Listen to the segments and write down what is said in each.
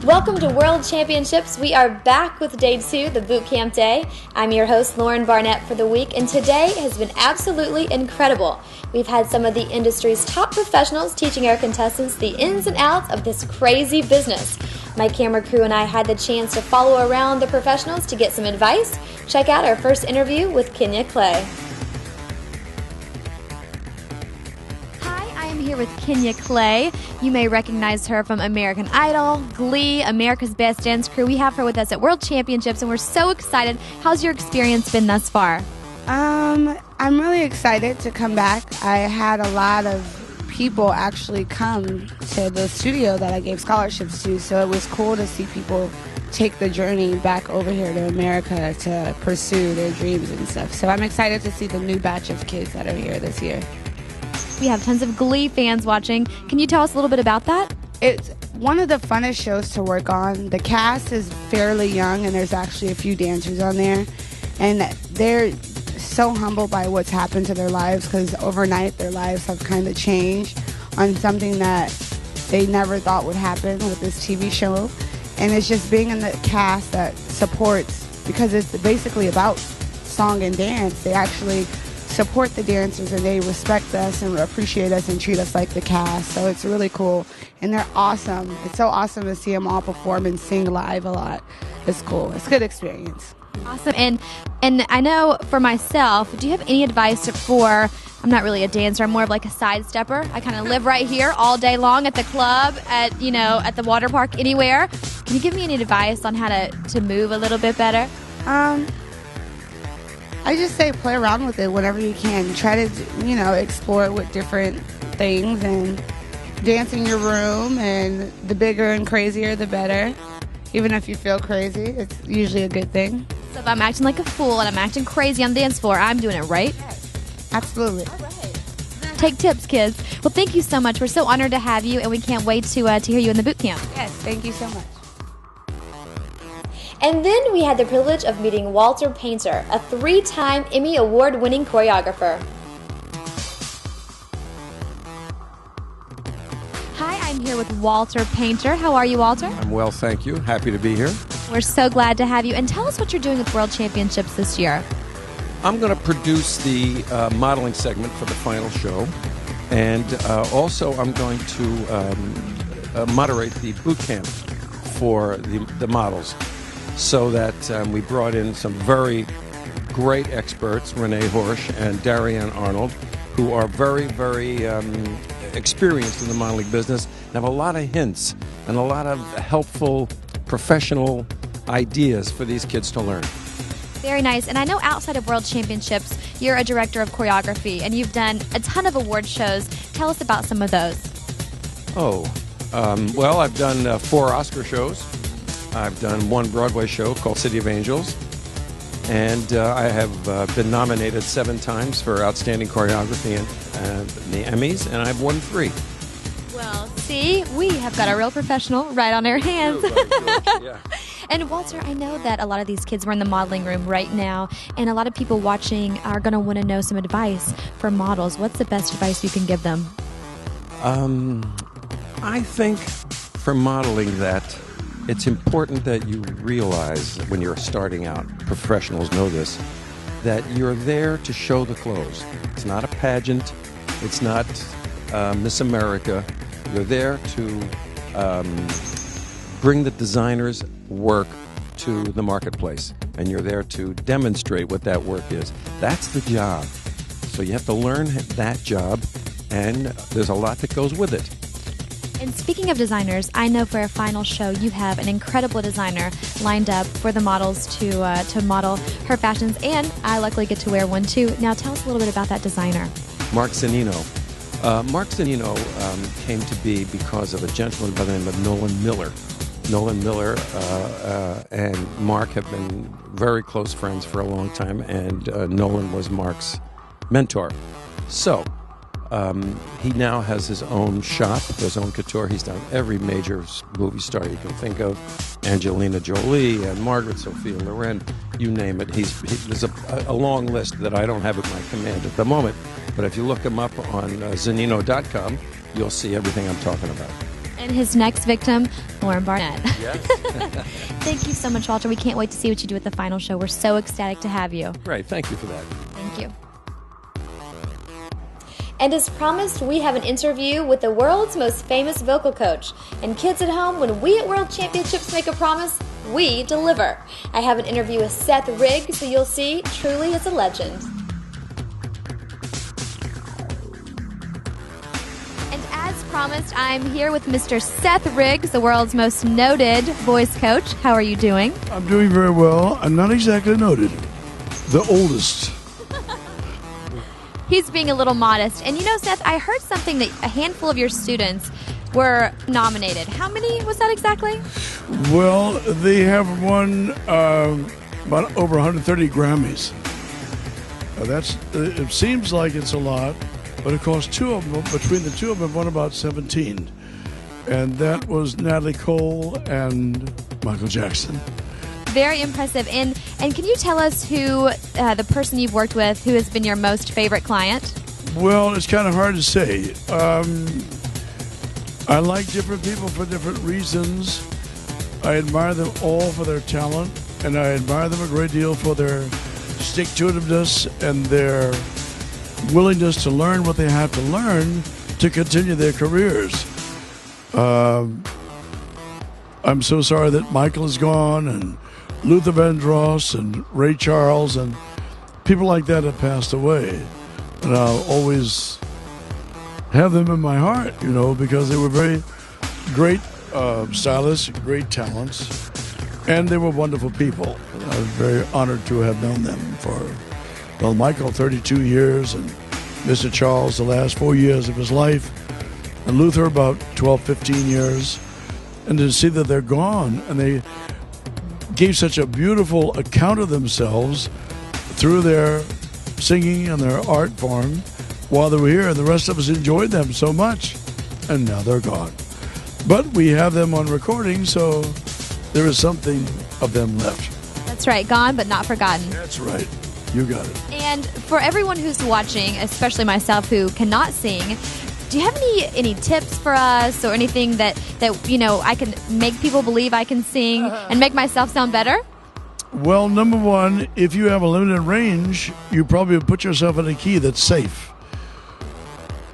Welcome to World Championships. We are back with Day 2, the boot camp day. I'm your host, Lauren Barnett, for the week, and today has been absolutely incredible. We've had some of the industry's top professionals teaching our contestants the ins and outs of this crazy business. My camera crew and I had the chance to follow around the professionals to get some advice. Check out our first interview with Kenya Clay. I'm here with Kenya Clay. You may recognize her from American Idol, Glee, America's Best Dance Crew. We have her with us at World Championships, and we're so excited. How's your experience been thus far? I'm really excited to come back. I had a lot of people actually come to the studio that I gave scholarships to, so it was cool to see people take the journey back over here to America to pursue their dreams and stuff. So I'm excited to see the new batch of kids that are here this year. We have tons of Glee fans watching. Can you tell us a little bit about that? It's one of the funnest shows to work on. The cast is fairly young, and there's actually a few dancers on there. And they're so humbled by what's happened to their lives, because overnight their lives have kind of changed on something that they never thought would happen with this TV show. And it's just being in the cast that supports, because it's basically about song and dance. They actually support the dancers, and they respect us and appreciate us and treat us like the cast. So it's really cool, and they're awesome. It's so awesome to see them all perform and sing live a lot. It's cool. It's a good experience. Awesome. And I know for myself, do you have any advice for, I'm not really a dancer, I'm more of like a sidestepper. I kind of live right here all day long at the club, at the water park, anywhere. Can you give me any advice on how to move a little bit better? I just say play around with it whenever you can. Try to, explore it with different things and dance in your room, and the bigger and crazier, the better. Even if you feel crazy, it's usually a good thing. So if I'm acting like a fool and I'm acting crazy on the dance floor, I'm doing it right? Yes, absolutely. All right. Take tips, kids. Well, thank you so much. We're so honored to have you, and we can't wait to hear you in the boot camp. Yes, thank you so much. And then we had the privilege of meeting Walter Painter, a 3-time Emmy Award-winning choreographer. Hi, I'm here with Walter Painter. How are you, Walter? I'm well, thank you. Happy to be here. We're so glad to have you. And tell us what you're doing with World Championships this year. I'm going to produce the modeling segment for the final show. And also I'm going to moderate the boot camp for the models. So that we brought in some very great experts, Renee Horsch and Darianne Arnold, who are very, very experienced in the modeling business and have a lot of hints and a lot of helpful professional ideas for these kids to learn. Very nice. And I know outside of World Championships, you're a director of choreography, and you've done a ton of award shows. Tell us about some of those. Well, I've done 4 Oscar shows. I've done 1 Broadway show called City of Angels, and I have been nominated 7 times for Outstanding Choreography in the Emmys, and I've won 3. Well, see, we have got a real professional right on our hands. Yeah. And Walter, I know that a lot of these kids were in the modeling room right now, and a lot of people watching are going to want to know some advice for models. What's the best advice you can give them? I think for modeling that it's important that you realize when you're starting out, professionals know this, that you're there to show the clothes. It's not a pageant. It's not Miss America. You're there to bring the designer's work to the marketplace, and you're there to demonstrate what that work is. That's the job. So you have to learn that job, and there's a lot that goes with it. And speaking of designers, I know for our final show you have an incredible designer lined up for the models to model her fashions, and I luckily get to wear one too. Now tell us a little bit about that designer. Mark Zanino. Mark Zanino came to be because of a gentleman by the name of Nolan Miller. Nolan Miller and Mark have been very close friends for a long time, and Nolan was Mark's mentor. So he now has his own shop, his own couture. He's done every major movie star you can think of, Angelina Jolie and Margaret Sophia Loren, you name it. There's a long list that I don't have at my command at the moment, but if you look him up on Zanino.com, you'll see everything I'm talking about. And his next victim, Lauren Barnett. Yes. Thank you so much, Walter. We can't wait to see what you do at the final show. We're so ecstatic to have you. Great. Thank you for that. Thank you. And as promised, we have an interview with the world's most famous vocal coach. And kids at home, when we at World Championships make a promise, we deliver. I have an interview with Seth Riggs, so you'll see, truly is a legend. And as promised, I'm here with Mr. Seth Riggs, the world's most noted voice coach. How are you doing? I'm doing very well. I'm not exactly noted. The oldest. He's being a little modest. And you know, Seth, I heard something that a handful of your students were nominated. How many was that exactly? Well, they have won about over 130 Grammys. It seems like it's a lot, but of course, between the two of them, won about 17. And that was Natalie Cole and Michael Jackson. Very impressive. And can you tell us who the person you've worked with, who has been your most favorite client? Well, it's kind of hard to say. I like different people for different reasons. I admire them all for their talent, and I admire them a great deal for their stick-to-itiveness and their willingness to learn what they have to learn to continue their careers. I'm so sorry that Michael is gone, and Luther Vandross and Ray Charles and people like that have passed away. And I'll always have them in my heart, because they were very great stylists, great talents, and they were wonderful people. I was very honored to have known them for, Michael, 32 years, and Mr. Charles, the last 4 years of his life, and Luther, about 12, 15 years. And to see that they're gone, and they gave such a beautiful account of themselves through their singing and their art form while they were here, and the rest of us enjoyed them so much, and now they're gone. But we have them on recording, so there is something of them left. That's right, gone but not forgotten. That's right. You got it. And for everyone who's watching, especially myself who cannot sing, do you have any tips for us, or anything that I can make people believe I can sing and make myself sound better? Well, number one, if you have a limited range, you probably put yourself in a key that's safe.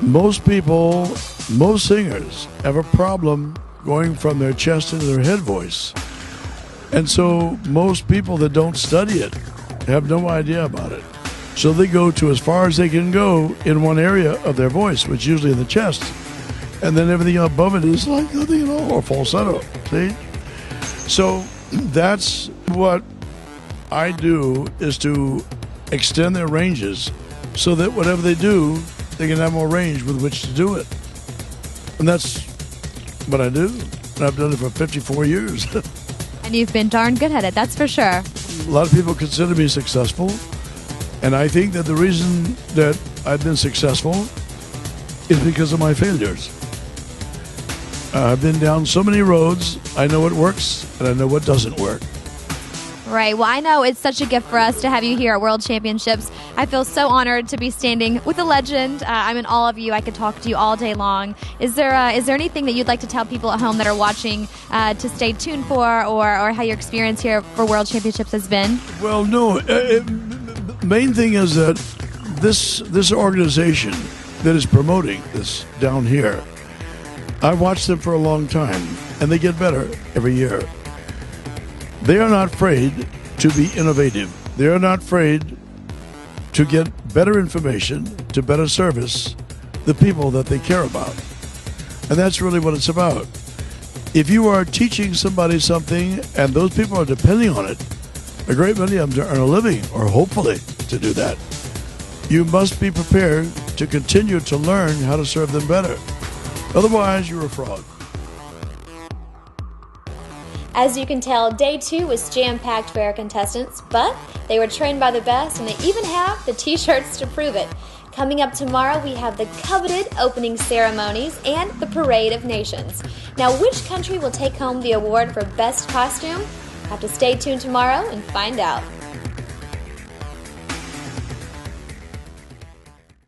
Most singers have a problem going from their chest into their head voice. And so most people that don't study it have no idea about it. So they go to as far as they can go in one area of their voice, which is usually in the chest. And then everything above it is like nothing at all, or falsetto, see? So that's what I do, is to extend their ranges so that whatever they do, they can have more range with which to do it. And that's what I do. And I've done it for 54 years. And you've been darn good at it, that's for sure. A lot of people consider me successful. And I think that the reason that I've been successful is because of my failures. I've been down so many roads. I know what works and I know what doesn't work. Right. Well, I know it's such a gift for us to have you here at World Championships. I feel so honored to be standing with a legend. I'm in awe of you. I could talk to you all day long. Is there anything that you'd like to tell people at home that are watching to stay tuned for, or how your experience here for World Championships has been? Well, no. The main thing is that this organization that is promoting this down here, I've watched them for a long time, and they get better every year. They are not afraid to be innovative. They are not afraid to get better information, to better service the people that they care about. And that's really what it's about. If you are teaching somebody something and those people are depending on it, a great many of them to earn a living, or hopefully to do that, you must be prepared to continue to learn how to serve them better. Otherwise, you're a fraud. As you can tell, day 2 was jam-packed for our contestants, but they were trained by the best, and they even have the t-shirts to prove it. Coming up tomorrow, we have the coveted opening ceremonies and the Parade of Nations. Now, which country will take home the award for Best Costume? Have to stay tuned tomorrow and find out.